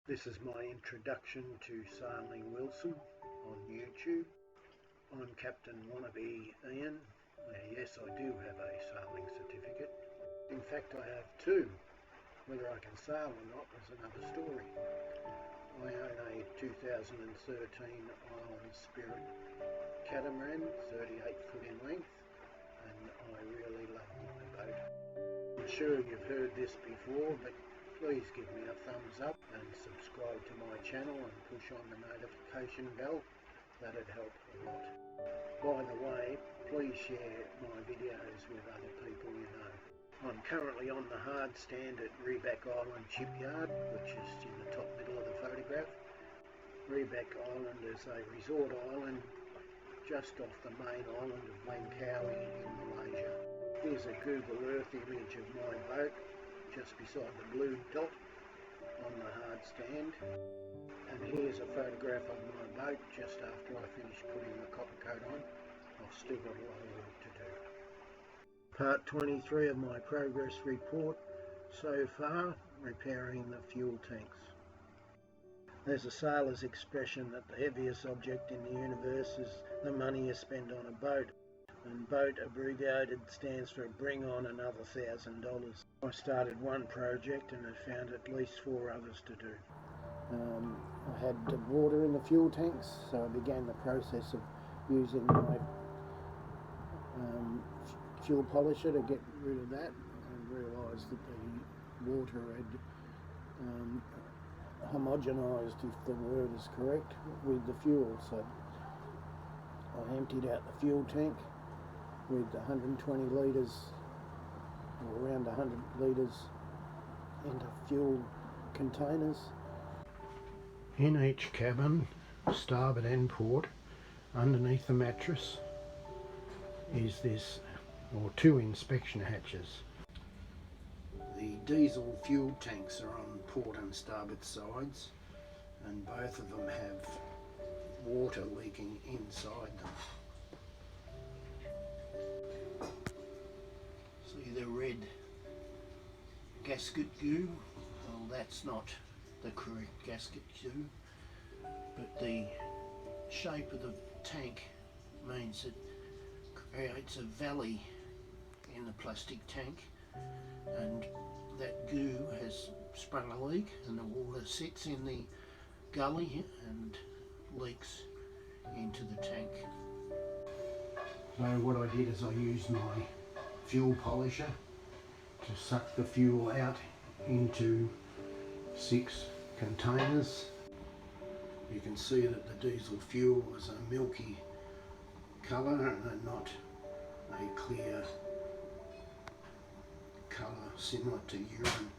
This is my introduction to Sailing Wilson on YouTube. I'm Captain Wannabe Ian. Yes, I do have a sailing certificate. In fact, I have two. Whether I can sail or not is another story. I own a 2013 Island Spirit catamaran, 38 foot in length, and I really love my boat. I'm sure you've heard this before, but please give me a thumbs up and subscribe to my channel and push on the notification bell. That'd help a lot. By the way, please share my videos with other people you know. I'm currently on the hard stand at Reassembly Island shipyard, which is in the top middle of the photograph. Reassembly Island is a resort island just off the main island of Langkawi in Malaysia. Here's a Google Earth image of my boat just beside the blue dot on the hard stand, and here's a photograph of my boat just after I finished putting the copper coat on. I've still got a lot of work to do. Part 23 of my progress report so far, repairing the fuel tanks. There's a sailor's expression that the heaviest object in the universe is the money you spend on a boat. And BOAT abbreviated stands for bring on another $1,000. I started one project and have found at least 4 others to do. I had water in the fuel tanks, so I began the process of using my fuel polisher to get rid of that, and realised that the water had homogenised, if the word is correct, with the fuel. So I emptied out the fuel tank with 120 litres, or around 100 litres, into fuel containers. In each cabin, starboard and port, underneath the mattress, is this, or 2 inspection hatches. The diesel fuel tanks are on port and starboard sides, and both of them have water leaking inside them. See the red gasket goo? Well, that's not the correct gasket goo, but the shape of the tank means it creates a valley in the plastic tank, and that goo has sprung a leak, and the water sits in the gully and leaks into the tank. So what I did is I used my fuel polisher to suck the fuel out into 6 containers. You can see that the diesel fuel is a milky colour and not a clear colour similar to urine.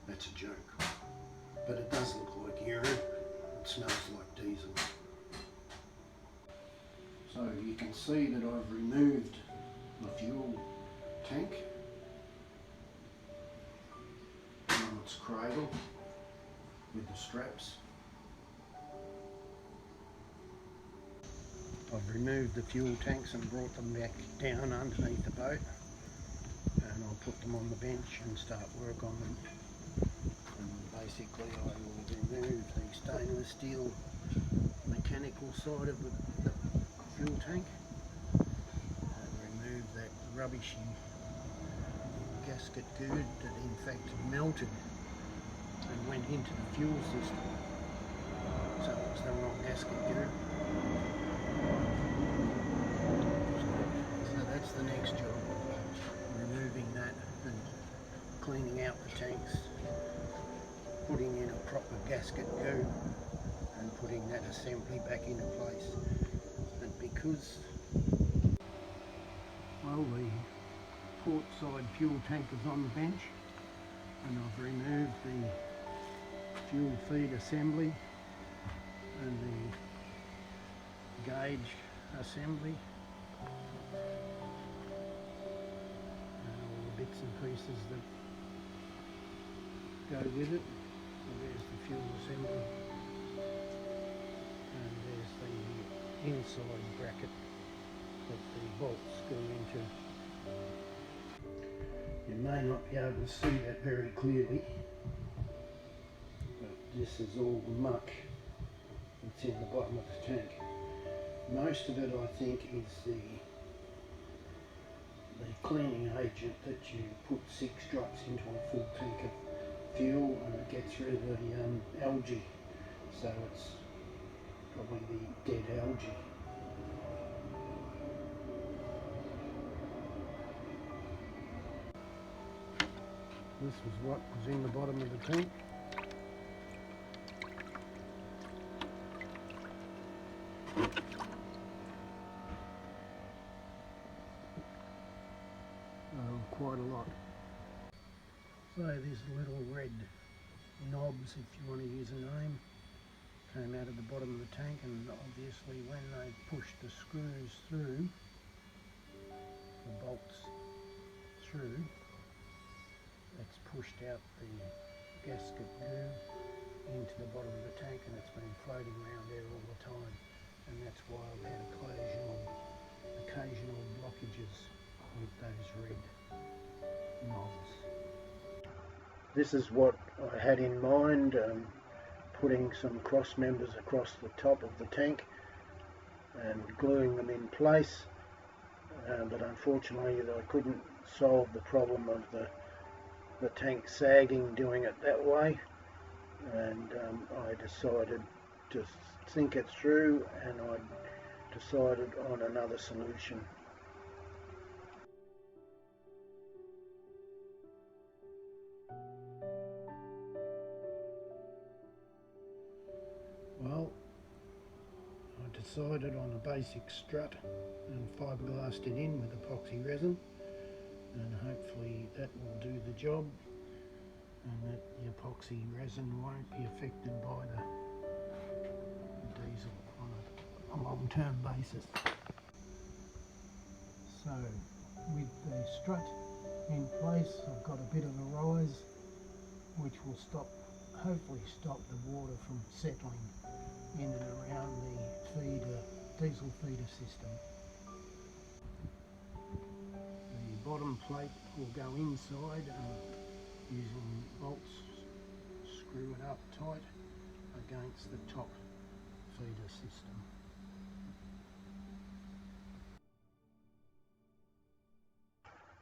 That's a joke, but it does look like urine. It smells like diesel. So you can see that I've removed the fuel tank from its cradle with the straps. I've removed the fuel tanks and brought them back down underneath the boat, and I'll put them on the bench and start work on them. And basically I will remove the stainless steel mechanical side of the fuel tank, that rubbishy gasket goo that in fact melted and went into the fuel system. So it was the wrong gasket goo. So that's the next job, removing that and cleaning out the tanks, putting in a proper gasket goo and putting that assembly back into place. And because well, the port side fuel tank is on the bench, and I've removed the fuel feed assembly and the gauge assembly and all the bits and pieces that go with it. So there's the fuel assembly, and there's the inside bracket that the bolts go into. You may not be able to see that very clearly, this is all the muck that's in the bottom of the tank. Most of it, I think, is the cleaning agent that you put 6 drops into a full tank of fuel, and it gets rid of the algae. So it's probably the dead algae. This was what was in the bottom of the tank. Quite a lot. So these little red knobs, if you want to use a name, came out of the bottom of the tank, and obviously when they pushed the screws through, the bolts through, it's pushed out the gasket goo into the bottom of the tank, and it's been floating around there all the time, and that's why I've had occasional blockages with those red knobs. This is what I had in mind, putting some cross members across the top of the tank and gluing them in place, but unfortunately I couldn't solve the problem of the tank sagging doing it that way, and I decided to think it through, and I decided on another solution. Well, I decided on a basic strut and fiberglassed it in with epoxy resin, and hopefully that will do the job, and that the epoxy resin won't be affected by the diesel on a long-term basis. So with the strut in place, I've got a bit of a rise which will hopefully stop the water from settling in and around the diesel feeder system. The bottom plate will go inside, and using bolts screw it up tight against the top feeder system.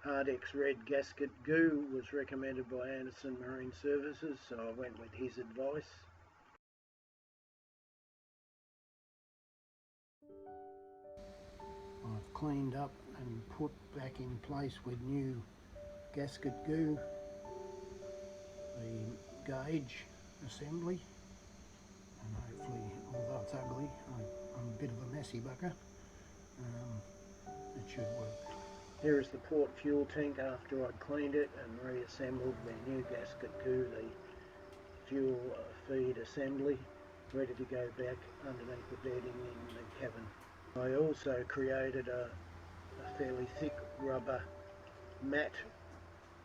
Hardex red gasket goo was recommended by Anderson Marine Services, so I went with his advice. I've cleaned up and put back in place with new gasket goo the gauge assembly, and hopefully, although it's ugly, I'm a bit of a messy bucker, it should work. Here is the port fuel tank after I'd cleaned it and reassembled the new gasket goo, the fuel feed assembly, ready to go back underneath the bedding in the cabin. I also created a fairly thick rubber mat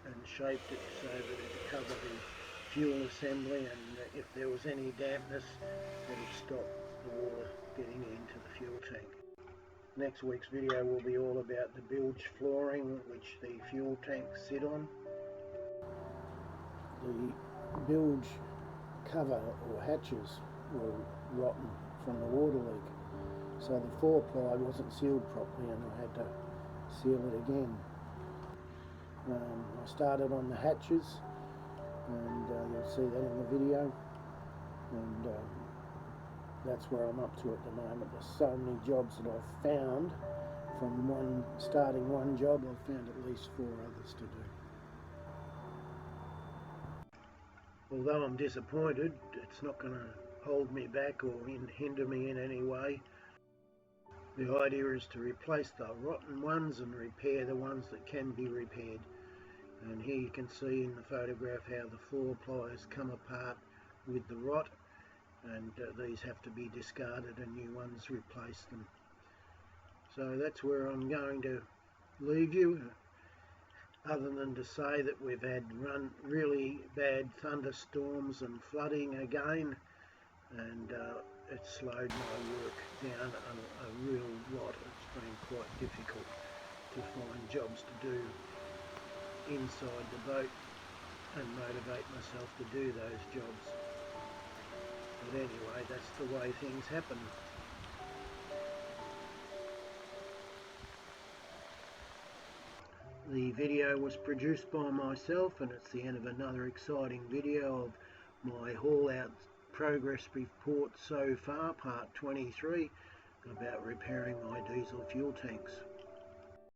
and shaped it so that it covered the fuel assembly, and if there was any dampness, it would stop the water getting into the fuel tank. Next week's video will be all about the bilge flooring which the fuel tanks sit on. The bilge cover or hatches were rotten from the water leak, so the 4-ply wasn't sealed properly, and I had to seal it again. I started on the hatches, and you'll see that in the video, and that's where I'm up to at the moment. There's so many jobs that I've found. From starting one job, I've found at least 4 others to do. Although I'm disappointed, it's not going to hold me back or hinder me in any way. The idea is to replace the rotten ones and repair the ones that can be repaired. And here you can see in the photograph how the 4-plies come apart with the rot, and these have to be discarded and new ones replace them. So that's where I'm going to leave you, other than to say that we've had really bad thunderstorms and flooding again, and it slowed my work down a real lot. It's been quite difficult to find jobs to do inside the boat and motivate myself to do those jobs. But anyway, that's the way things happen. The video was produced by myself, and it's the end of another exciting video of my haul out progress report so far, part 23, about repairing my diesel fuel tanks.